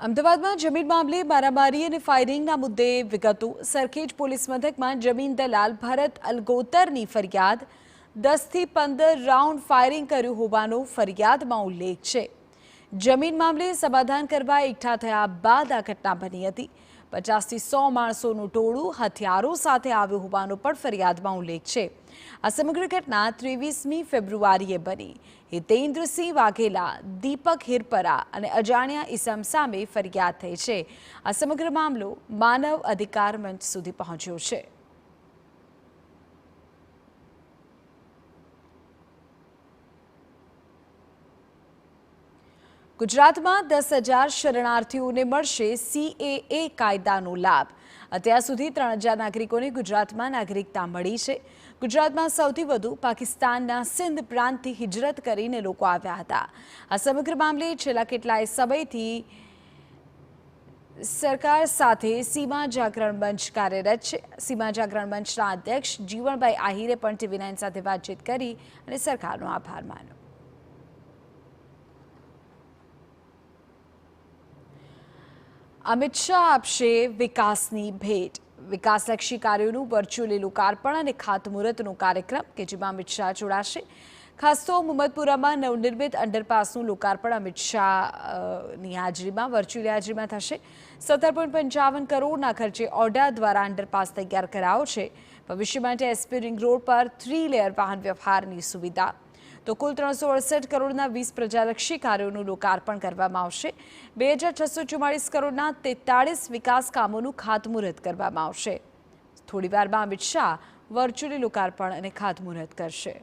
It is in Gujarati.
અમદાવાદમાં જમીન મામલે મારામારી અને ફાયરિંગના મુદ્દે વિગતો સરખેજ પોલીસ મથકમાં જમીન દલાલ ભરત અલગોતરની ફરિયાદ 10 થી 15 રાઉન્ડ ફાયરિંગ કર્યું હોવાનો ફરિયાદમાં ઉલ્લેખ છે। જમીન મામલે સમાધાન કરવા એકઠા થયા બાદ આ ઘટના બની હતી। 50 થી 100 માણસોનું ટોળું હથિયારો સાથે આવ્યું હોવાનો પણ ફરિયાદમાં ઉલ્લેખ છે। આ સમગ્ર ઘટના 23મી ફેબ્રુઆરીએ બની। હિતેન્દ્રસિંહ વાઘેલા, દીપક હિરપરા અને અજાણ્યા ઇસમ સામે ફરિયાદ થઈ છે। આ સમગ્ર મામલો માનવ અધિકાર મંચ સુધી પહોંચ્યો છે। ગુજરાતમાં 10,000 શરણાર્થીઓને મળશે CAA કાયદાનો લાભ। અત્યાર સુધી 3,000 નાગરિકોને ગુજરાતમાં નાગરિકતા મળી છે। ગુજરાતમાં સૌથી વધુ પાકિસ્તાનના સિંધ પ્રાંતથી હિજરત કરીને લોકો આવ્યા હતા। આ સમગ્ર મામલે છેલ્લા કેટલાય સમયથી સરકાર સાથે સીમા જાગરણ મંચ કાર્યરત છે। સીમા જાગરણ મંચના અધ્યક્ષ જીવણભાઈ આહિરે પણ TV9 સાથે વાતચીત કરી અને સરકારનો આભાર માન્યો। અમિત શાહ આપશે વિકાસની ભેટ। વિકાસલક્ષી કાર્યોનું વર્ચ્યુઅલી લોકાર્પણ અને ખાતમુહૂર્તનો કાર્યક્રમ કે જેમાં અમિત શાહ જોડાશે। ખાસ તો મુહમ્મદપુરામાં નવનિર્મિત અંડરપાસનું લોકાર્પણ અમિત શાહની હાજરીમાં વર્ચ્યુઅલી હાજરીમાં થશે। 17.55 કરોડના ખર્ચે ઓડા દ્વારા અંડરપાસ તૈયાર કરાયો છે। ભવિષ્ય માટે એસપી રિંગ રોડ પર 3 લેયર વાહન વ્યવહારની સુવિધા। તો કુલ 368 કરોડના 20 પ્રજાલક્ષી કાર્યોનું લોકાર્પણ કરવામાં આવશે। 2,644 કરોડના 43 વિકાસ કામોનું ખાતમુહૂર્ત કરવામાં આવશે। થોડીવારમાં અમિત શાહ વર્ચ્યુઅલી લોકાર્પણ અને ખાતમુહૂર્ત કરશે।